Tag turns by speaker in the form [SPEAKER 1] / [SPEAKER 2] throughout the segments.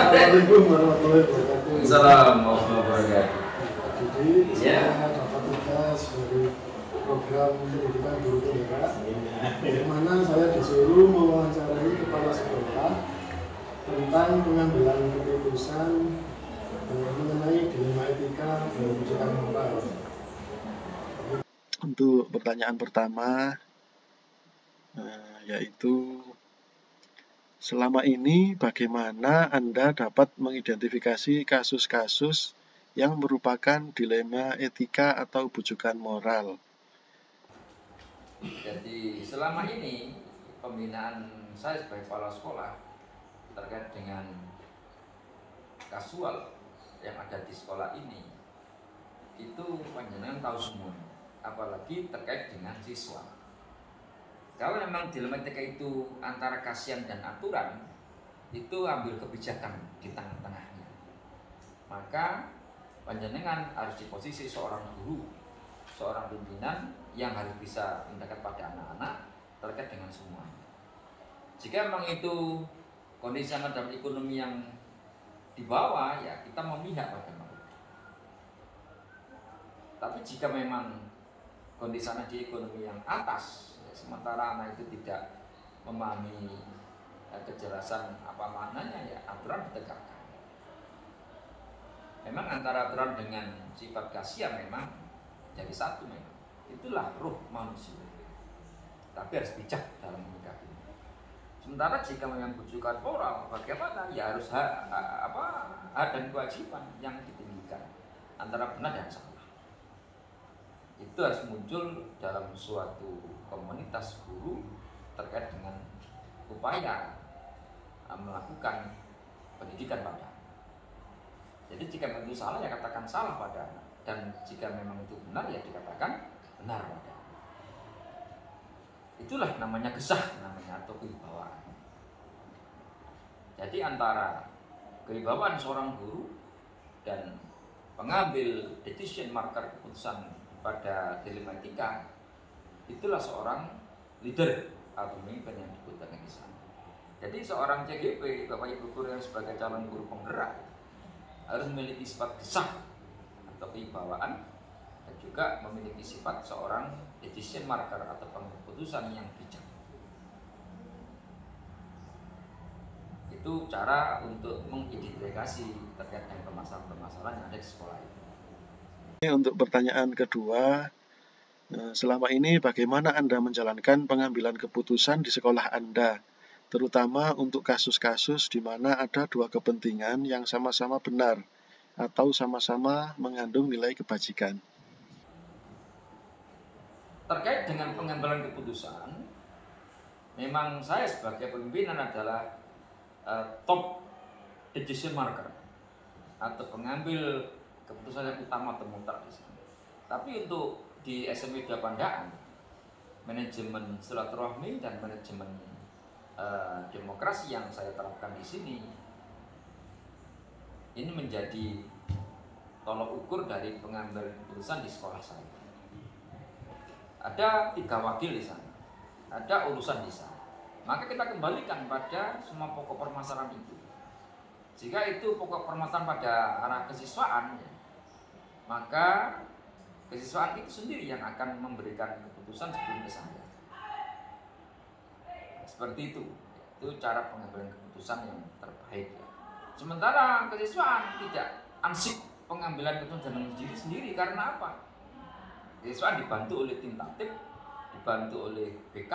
[SPEAKER 1] Assalamualaikum warahmatullahi wabarakatuh.
[SPEAKER 2] Assalamualaikum warahmatullahi wabarakatuh.
[SPEAKER 1] Jadi saya dapat tugas dari program pendidikan guru TK, di mana saya disuruh mewawancarai kepala sekolah tentang pengambilan keputusan mengenai dilema etika dan kebijakan moral.
[SPEAKER 3] Untuk pertanyaan pertama, yaitu selama ini bagaimana Anda dapat mengidentifikasi kasus-kasus yang merupakan dilema etika atau bujukan moral?
[SPEAKER 2] Jadi selama ini pembinaan saya sebagai kepala sekolah terkait dengan kasual yang ada di sekolah ini itu panjenengan tahu semua, apalagi terkait dengan siswa. Kalau memang dilema etika itu antara kasihan dan aturan, itu ambil kebijakan di tengah-tengahnya. Maka panjenengan harus di posisi seorang guru, seorang pimpinan yang harus bisa mendekat pada anak-anak terkait dengan semuanya. Jika memang itu kondisi anak dalam ekonomi yang di bawah, ya kita memihak pada mereka. Tapi jika memang kondisi anak di ekonomi yang atas, ya, sementara anak itu tidak memahami kejelasan apa maknanya, ya aturan ditegakkan. Memang antara aturan dengan sifat kasihan memang jadi satu memang. Itulah ruh manusia. Tapi harus bijak dalam menyikapinya. Sementara jika memang bujukan moral, bagaimana? Ya harus hak dan kewajiban yang ditinggikan antara benar dan salah. Itu harus muncul dalam suatu komunitas guru terkait dengan upaya melakukan pendidikan pada anak. Jadi jika memang itu salah, ya katakan salah pada anak. Dan jika memang itu benar, ya dikatakan benar pada anak. Itulah namanya gesah, namanya atau kewibawaan. Jadi antara kewibawaan seorang guru dan pengambil decision maker keputusan pada dilema etika, itulah seorang leader atau pemimpin yang dibutuhkan di sana. Jadi seorang CGP, Bapak Ibu guru yang sebagai calon guru penggerak harus memiliki sifat gesah atau kewibawaan dan juga memiliki sifat seorang decision maker atau keputusan yang bijak. Itu cara untuk mengidentifikasi terkait dengan permasalahan-permasalahan yang ada di sekolah itu.
[SPEAKER 3] Untuk pertanyaan kedua, selama ini bagaimana Anda menjalankan pengambilan keputusan di sekolah Anda, terutama untuk kasus-kasus di mana ada dua kepentingan yang sama-sama benar atau sama-sama mengandung nilai kebajikan?
[SPEAKER 2] Terkait dengan pengambilan keputusan, memang saya sebagai pimpinan adalah top decision maker atau pengambil keputusan yang utama atau mutlak di sini. Tapi untuk di SMI Pandaan, manajemen silaturahmi dan manajemen demokrasi yang saya terapkan di sini, ini menjadi tolok ukur dari pengambilan keputusan di sekolah saya. Ada 3 wakil di sana, ada urusan di sana. Maka kita kembalikan pada semua pokok permasalahan itu. Jika itu pokok permasalahan pada arah kesiswaan, maka kesiswaan itu sendiri yang akan memberikan keputusan sebelum ke saya. Seperti itu cara pengambilan keputusan yang terbaik. Sementara kesiswaan tidak ansik pengambilan keputusan dengan sendiri karena apa? Kesiswaan dibantu oleh tim tatip, dibantu oleh BK,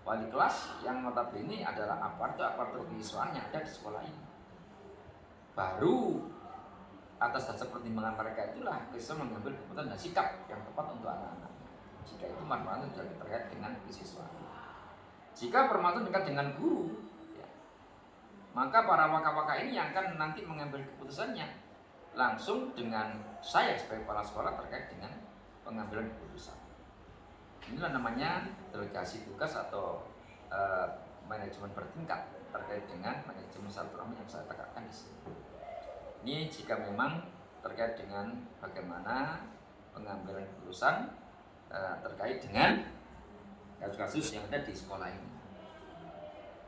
[SPEAKER 2] wali kelas yang notabene adalah aparatur kesiswaan yang ada di sekolah ini. Baru atas dasar pertimbangan mereka itulah kesiswaan mengambil keputusan dan sikap yang tepat untuk anak-anak. Jika itu manfaatnya sudah terkait dengan kesiswaan. Jika permasalahan dekat dengan guru, ya, maka para waka-waka ini yang akan nanti mengambil keputusannya langsung dengan saya sebagai kepala sekolah terkait dengan pengambilan keputusan. Inilah namanya delegasi tugas atau manajemen bertingkat terkait dengan manajemen silaturahmi yang saya tegakkan di sini. Ini jika memang terkait dengan bagaimana pengambilan keputusan terkait dengan kasus-kasus yang ada di sekolah ini,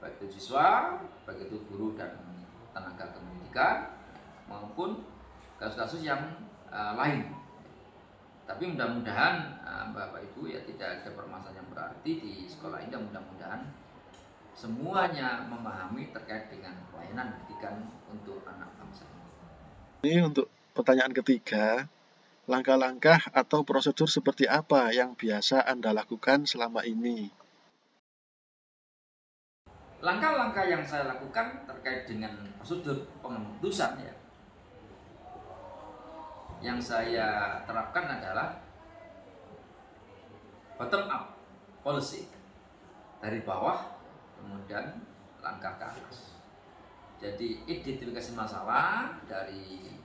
[SPEAKER 2] baik itu siswa, baik itu guru dan tenaga kependidikan. etika maupun kasus-kasus yang lain. Tapi mudah-mudahan Bapak Ibu ya tidak ada permasalahan yang berarti di sekolah ini, dan mudah-mudahan semuanya memahami terkait dengan pelayanan pendidikan untuk anak bangsa.
[SPEAKER 3] Ini untuk pertanyaan ketiga, langkah-langkah atau prosedur seperti apa yang biasa Anda lakukan selama ini?
[SPEAKER 2] Langkah-langkah yang saya lakukan terkait dengan prosedur pengambilan keputusan ya, yang saya terapkan adalah bottom up policy, dari bawah kemudian langkah ke atas. Jadi identifikasi masalah dari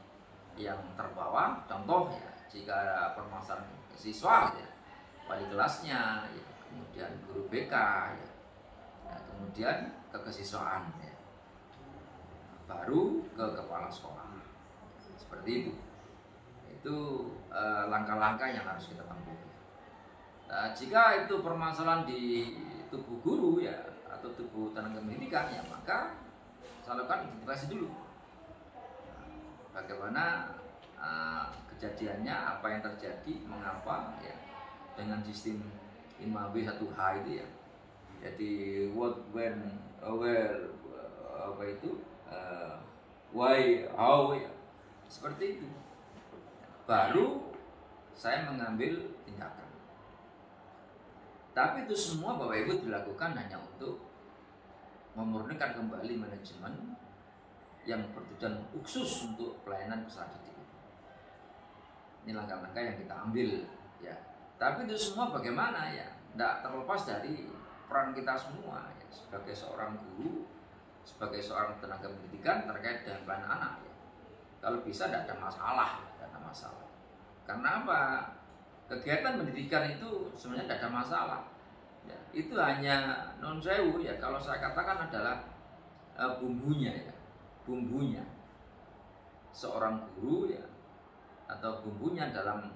[SPEAKER 2] yang terbawah, contoh ya, jika ada permasalahan siswa ya, wali kelasnya ya, kemudian guru BK ya, kemudian ke kesiswaan ya, baru ke kepala sekolah, seperti itu. Itu langkah-langkah yang harus kita tempuh. Nah, jika itu permasalahan di tubuh guru ya, atau tubuh tenaga pendidikan ya, maka saya lakukan identifikasi dulu. Bagaimana kejadiannya, apa yang terjadi, mengapa ya, dengan sistem 5W 1H itu ya. Jadi what, when, where, apa itu, why, how ya, seperti itu. Baru saya mengambil tindakan. Tapi itu semua Bapak Ibu dilakukan hanya untuk memurnikan kembali manajemen yang bertujuan khusus untuk pelayanan peserta didik. Ini langkah-langkah yang kita ambil ya. Tapi itu semua bagaimana ya, tidak terlepas dari peran kita semua ya, sebagai seorang guru, sebagai seorang tenaga pendidikan terkait dengan pelayanan anak ya. Kalau bisa tidak ada masalah, Karena apa? Kegiatan pendidikan itu sebenarnya tidak ada masalah. Ya, itu hanya non sewu ya, kalau saya katakan adalah bumbunya ya, bumbunya seorang guru ya, atau bumbunya dalam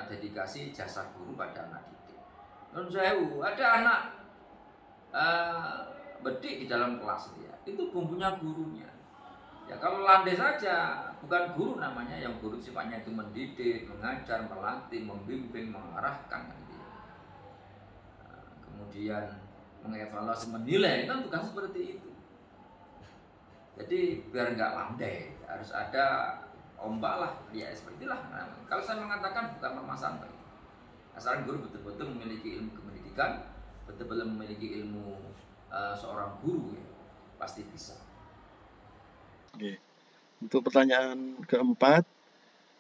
[SPEAKER 2] dedikasi jasa guru pada anak didik. Non sewu, ada anak bedik di dalam kelas dia, itu bumbunya gurunya. Ya kalau landai saja, bukan guru namanya, yang guru sifatnya itu mendidik, mengajar, melatih, membimbing, mengarahkan gitu ya. Kemudian mengevaluasi, menilai, kan tugas seperti itu. Jadi biar nggak landai, harus ada ombak lah, ya seperti itulah. Nah, kalau saya mengatakan bukan permasalahan, asalkan guru betul-betul memiliki ilmu kependidikan, betul-betul memiliki ilmu seorang guru ya, pasti bisa.
[SPEAKER 3] Oke. Untuk pertanyaan keempat,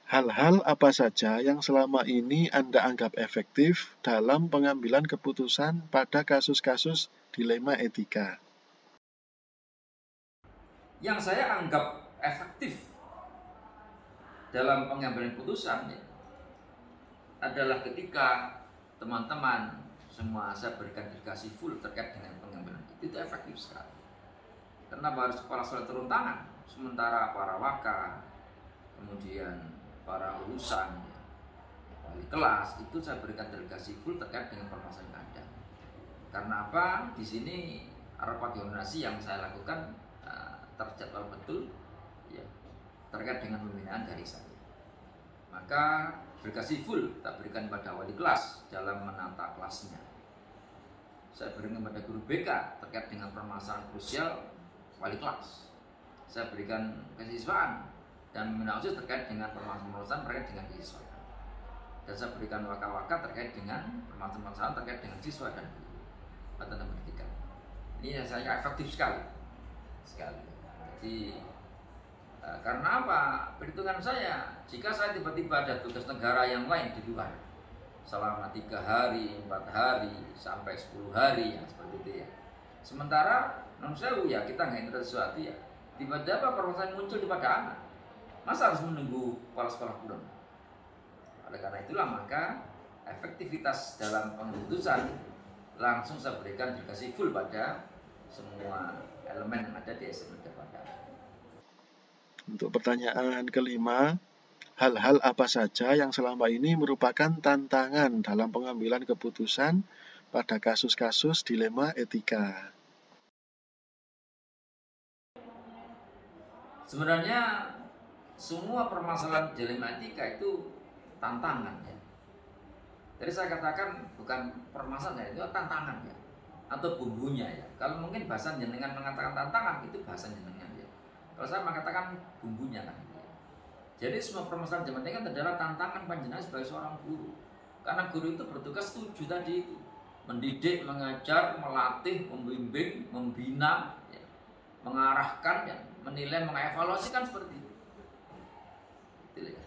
[SPEAKER 3] hal-hal apa saja yang selama ini Anda anggap efektif dalam pengambilan keputusan pada kasus-kasus dilema etika?
[SPEAKER 2] Yang saya anggap efektif dalam pengambilan keputusan ya, adalah ketika teman-teman semua saya berikan dedikasi full terkait dengan pengambilan itu efektif sekali. Karena harus kepala sekolah turun tangan, sementara para waka, kemudian para urusan, wali kelas itu saya berikan delegasi full terkait dengan permasalahan yang ada. Karena apa? Di sini rapat koordinasi yang saya lakukan terjadwal betul, ya, terkait dengan pembinaan dari saya. Maka delegasi full kita berikan pada wali kelas dalam menata kelasnya. Saya berikan pada guru BK terkait dengan permasalahan krusial wali kelas. Saya berikan kesiswaan dan pembinaan OSIS terkait dengan permasalahan terkait dengan siswa. Dan saya berikan waka-waka terkait dengan permasalahan terkait dengan siswa dan guru atau pendidikan. Ini saya efektif sekali. Jadi karena apa? Perhitungan saya, jika saya tiba-tiba ada tugas negara yang lain di luar selama 3 hari, 4 hari, sampai 10 hari ya, seperti itu ya. Sementara non sewu ya, kita nggak interest sesuatu ya, tiba-tiba permasalahan muncul kepada anak, masa harus menunggu kepala sekolah pulang? Oleh karena itulah maka efektivitas dalam pengutusan langsung saya berikan dedikasi full pada semua elemen yang ada di SMA Dapata.
[SPEAKER 3] Untuk pertanyaan kelima, hal-hal apa saja yang selama ini merupakan tantangan dalam pengambilan keputusan pada kasus-kasus dilema etika?
[SPEAKER 2] Sebenarnya semua permasalahan dilematika itu tantangan ya. Jadi saya katakan bukan permasalahan itu tantangan ya, atau bumbunya ya. Kalau mungkin bahasa jenengan mengatakan tantangan itu bahasa jenengan ya. Kalau saya mengatakan bumbunya kan. Ya. Jadi semua permasalahan dilematika adalah tantangan panjenengan sebagai seorang guru. Karena guru itu bertugas 7 tadi itu, mendidik, mengajar, melatih, membimbing, membina, ya, mengarahkan, ya, menilai, mengevaluasi kan seperti itu. Gitu ya.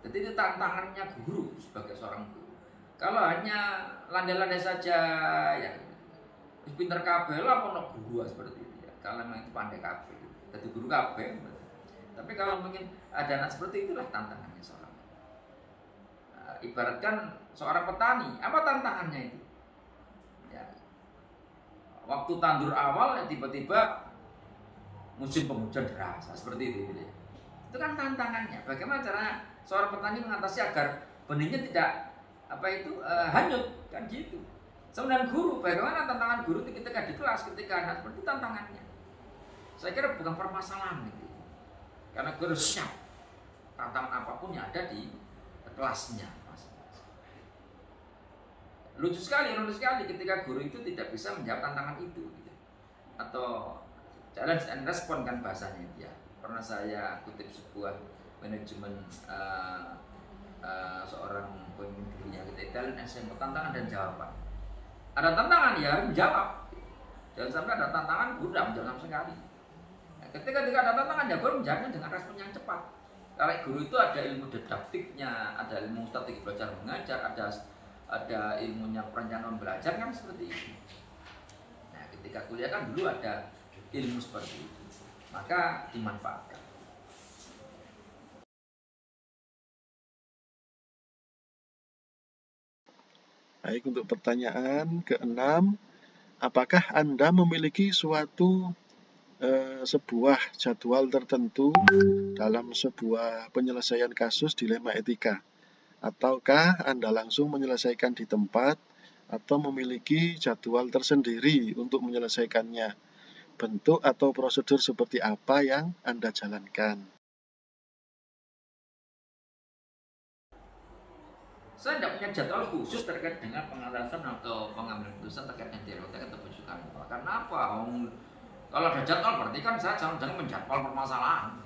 [SPEAKER 2] Jadi itu tantangannya guru sebagai seorang guru. Kalau hanya landai-landai saja, ya pinter kabeh lah ono guru seperti itu ya. Kalau memang itu pandai kabeh, jadi guru kabeh. Tapi kalau mungkin ada anak seperti itulah tantangannya seorang. Nah, ibaratkan seorang petani, apa tantangannya itu? Ya, waktu tandur awal ya tiba-tiba musim penghujan deras, seperti itu gitu ya. Itu kan tantangannya. Bagaimana caranya seorang petani mengatasi agar benihnya tidak hanyut kan gitu. Sebenarnya guru, bagaimana tantangan guru ketika di kelas, ketika anak seperti tantangannya. Saya kira bukan permasalahan gitu. Karena guru siap tantangan apapun yang ada di kelasnya. Lucu sekali ketika guru itu tidak bisa menjawab tantangan itu gitu. Atau challenge and respond kan bahasanya dia. Pernah saya kutip sebuah manajemen seorang pemimpinnya gitu, talent and respond, tantangan dan jawaban. Ada tantangan ya harus menjawab. Jangan sampai ada tantangan guru tidak menjawab sama sekali. Nah, ketika ada tantangan ya guru menjawabnya dengan respon yang cepat. Karena guru itu ada ilmu didaktiknya, ada ilmu strategi belajar mengajar, ada ilmunya perencanaan belajar kan seperti itu. Nah, ketika kuliah kan dulu ada ilmu seperti itu, maka dimanfaatkan.
[SPEAKER 3] Baik, untuk pertanyaan ke-6, apakah Anda memiliki sebuah jadwal tertentu dalam sebuah penyelesaian kasus dilema etika? Ataukah Anda langsung menyelesaikan di tempat atau memiliki jadwal tersendiri untuk menyelesaikannya? Bentuk atau prosedur seperti apa yang Anda jalankan?
[SPEAKER 2] Saya tidak punya jadwal khusus terkait dengan pengalasan atau pengambilan keputusan terkait dengan dialektika atau penjukan. Karena apa? Kalau ada jadwal berarti kan saya jangan menjadwal permasalahan.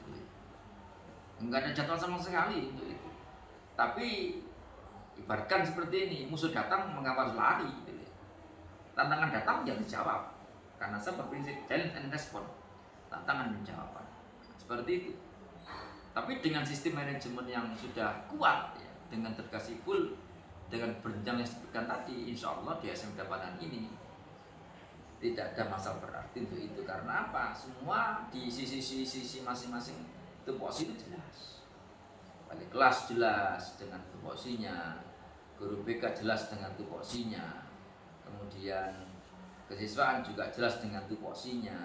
[SPEAKER 2] Enggak ada jadwal sama sekali untuk itu. Tapi ibaratkan seperti ini, musuh datang mengapa harus lari? Tantangan datang ya dijawab. Karena saya berprinsip challenge and respond. Tantangan dan jawaban. Seperti itu. Tapi dengan sistem manajemen yang sudah kuat ya, dengan terkasih full, dengan berjenjang yang disebutkan tadi, insya Allah di SMK Padang ini tidak ada masalah berarti untuk itu. Karena apa? Semua di sisi masing-masing tupoksi itu jelas. Wali kelas jelas dengan tupoksinya, guru BK jelas dengan tupoksinya, kemudian kesiswaan juga jelas dengan tupoksinya,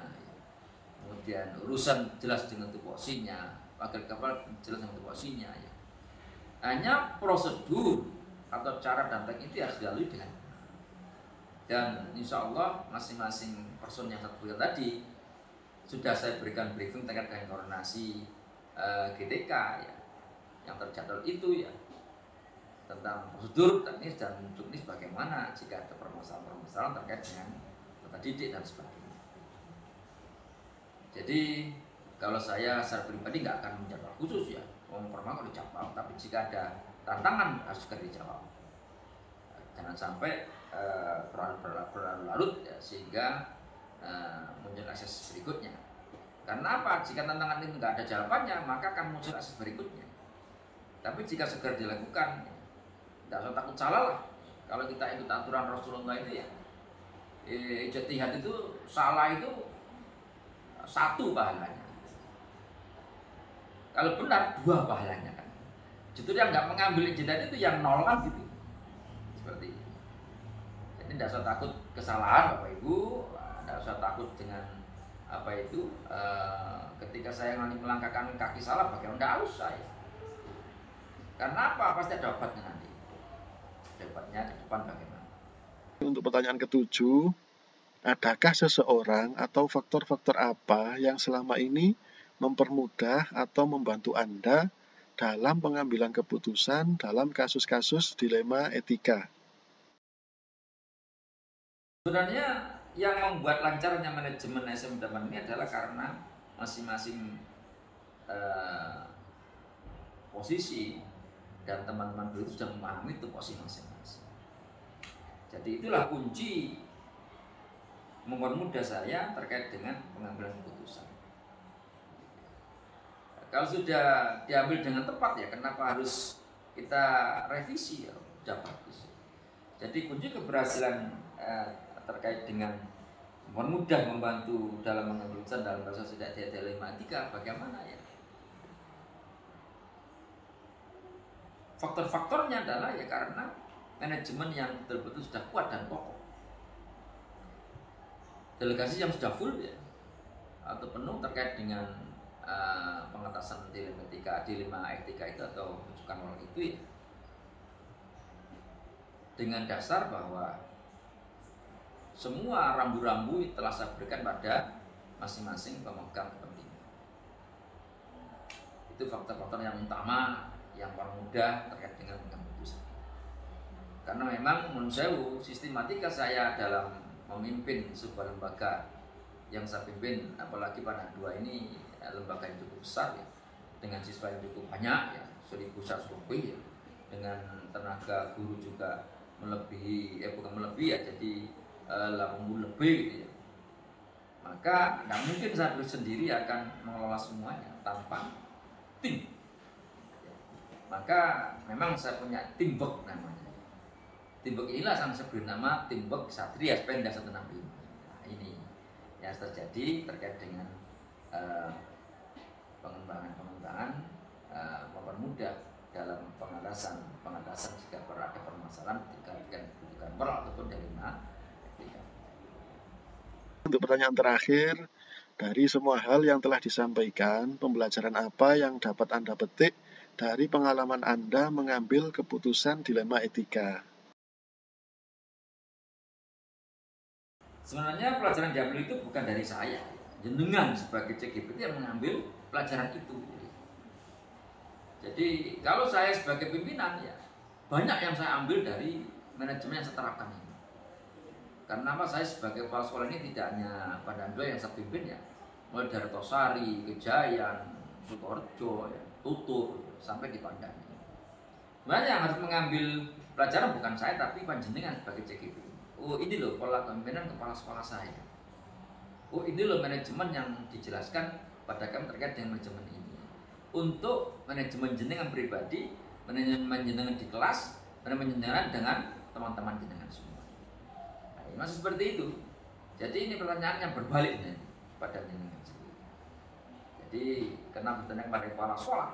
[SPEAKER 2] kemudian urusan jelas dengan tupoksinya, wakil kepala jelas dengan tupoksinya ya. Hanya prosedur atau cara dan teknik itu harus dilalui dengan, dan insya Allah masing-masing person yang satu tadi sudah saya berikan briefing terkait dengan koordinasi GTK ya, yang terjadwal itu ya, tentang prosedur teknis dan teknis bagaimana jika ada permasalahan terkait dengan peserta didik dan sebagainya. Jadi kalau saya secara pribadi nggak akan menjawab khusus ya, permasalahan dijawab, tapi jika ada tantangan harus segera dijawab. Jangan sampai berlarut-larut ya, sehingga muncul akses berikutnya. Karena apa? Jika tantangan itu nggak ada jawabannya, maka akan muncul akses berikutnya. Tapi jika segera dilakukan, tidak usah takut salah lah. Kalau kita ikut aturan Rasulullah itu ya, ijtihad itu salah itu satu pahalanya. Kalau benar 2 pahalanya kan. Justru yang nggak mengambil ijtihad itu yang nol kan gitu. Seperti itu. Jadi tidak usah takut kesalahan Bapak Ibu, tidak usah takut dengan ketika saya nanti melangkahkan kaki salah bagaimana, tidak usah ya. Karena apa? Pasti ada obatnya nanti. Obatnya ke depan bagaimana.
[SPEAKER 3] Untuk pertanyaan ke-7, adakah seseorang atau faktor-faktor apa yang selama ini mempermudah atau membantu Anda dalam pengambilan keputusan dalam kasus-kasus dilema etika?
[SPEAKER 2] Sebenarnya yang membuat lancarnya manajemen SM Daman ini adalah karena masing-masing posisi dan teman-teman itu sudah memahami itu posisi masing-masing. Jadi itulah kunci mempermudah saya terkait dengan pengambilan keputusan. Kalau sudah diambil dengan tepat ya kenapa harus kita revisi ya sudah bagus. Jadi kunci keberhasilan terkait dengan mempermudah membantu dalam mengambil keputusan dalam kasus tidak dilema etika bagaimana ya? Faktor-faktornya adalah ya karena manajemen yang betul-betul sudah kuat dan kokoh. Delegasi yang sudah full ya atau penuh terkait dengan pengetasan dilema etika itu atau rujukan moral itu ya dengan dasar bahwa semua rambu-rambu telah saya berikan pada masing-masing pemegang kepentingan. Itu faktor-faktor yang utama yang paling mudah terkait dengan keputusan. Karena memang menurut saya sistematika saya dalam memimpin sebuah lembaga yang saya pimpin, apalagi pada dua ini lembaga yang cukup besar ya, dengan siswa yang cukup banyak ya, 1.100 lebih ya, dengan tenaga guru juga melebihi, bukan melebihi ya, jadi 80 lebih gitu ya. Maka nggak mungkin saya sendiri akan mengelola semuanya tanpa tim. Maka memang saya punya teamwork namanya. Teamwork inilah yang saya beri nama teamwork Satria Penda 165. Nah, ini yang terjadi terkait dengan pengembangan mempermudah dalam pengatasan jika ada permasalahan ketika kebutuhan moral ataupun dilema etika.
[SPEAKER 3] Untuk pertanyaan terakhir, dari semua hal yang telah disampaikan, pembelajaran apa yang dapat Anda petik dari pengalaman Anda mengambil keputusan dilema etika?
[SPEAKER 2] Sebenarnya pelajaran diambil itu bukan dari saya, jenengan sebagai CGP yang mengambil pelajaran itu. Jadi kalau saya sebagai pimpinan ya banyak yang saya ambil dari manajemen yang saya terapkan ini. Karena apa, saya sebagai kepala sekolah ini tidak hanya Pandandu yang saya pimpin ya, mulai dari Tosari, Kejayan, Sukoharjo, ya, Tutur sampai di Pandan. Sebenarnya yang harus mengambil pelajaran bukan saya tapi panjenengan sebagai CGP. Oh ini loh pola kepemimpinan kepala sekolah saya. Oh ini loh manajemen yang dijelaskan pada kami terkait dengan manajemen ini. Untuk manajemen jenengan pribadi, manajemen jenengan di kelas, manajemen jenengan dengan teman-teman jenengan semua. Nah, ini masih seperti itu. Jadi ini pertanyaan yang berbalik nih pada jenengan sendiri. Jadi kenapa bertanya pada kepala sekolah?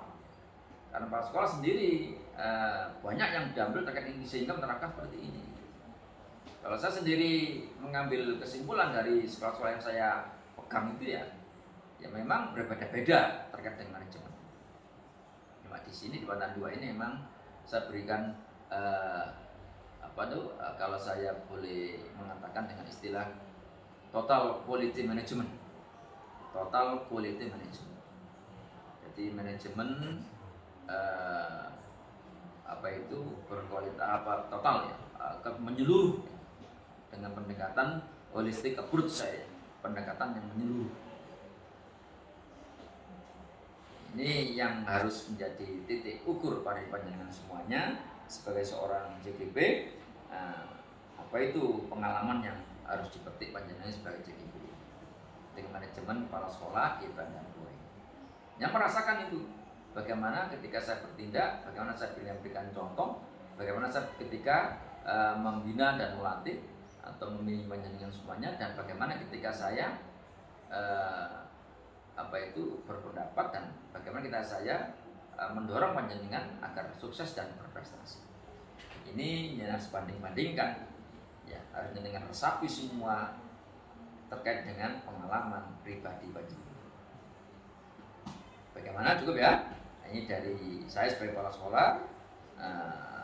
[SPEAKER 2] Karena kepala sekolah sendiri banyak yang diambil terkait ini sehingga menerapkan seperti ini. Kalau saya sendiri mengambil kesimpulan dari sekolah-sekolah yang saya pegang itu ya memang berbeda-beda terkait dengan manajemen. Cuma di sini di Pandan 2 ini memang saya berikan kalau saya boleh mengatakan dengan istilah total quality management. Total quality management. Jadi manajemen berkualitas total ya, menyeluruh dengan pendekatan holistic approach saya, pendekatan yang menyeluruh. Ini yang harus menjadi titik ukur pada panjenengan semuanya sebagai seorang JGP. Apa itu pengalaman yang harus dipetik panjenengan sebagai JGP dengan manajemen kepala sekolah di Pandan 2. Yang merasakan itu bagaimana ketika saya bertindak, bagaimana saya berikan contoh, bagaimana saya ketika membina dan melatih atau memilih panjenengan semuanya, dan bagaimana ketika saya berpendapat dan bagaimana saya mendorong panjenengan agar sukses dan berprestasi. Ini yang harus banding-bandingkan ya, harus dengan resapi semua terkait dengan pengalaman pribadi panjenengan. Bagaimana, cukup ya? Ini dari saya sebagai kepala sekolah.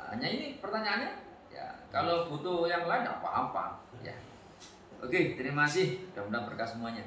[SPEAKER 2] Hanya ini pertanyaannya. Ya, kalau butuh yang lain apa-apa. Ya. Oke, terima kasih. Mudah-mudahan berkah semuanya.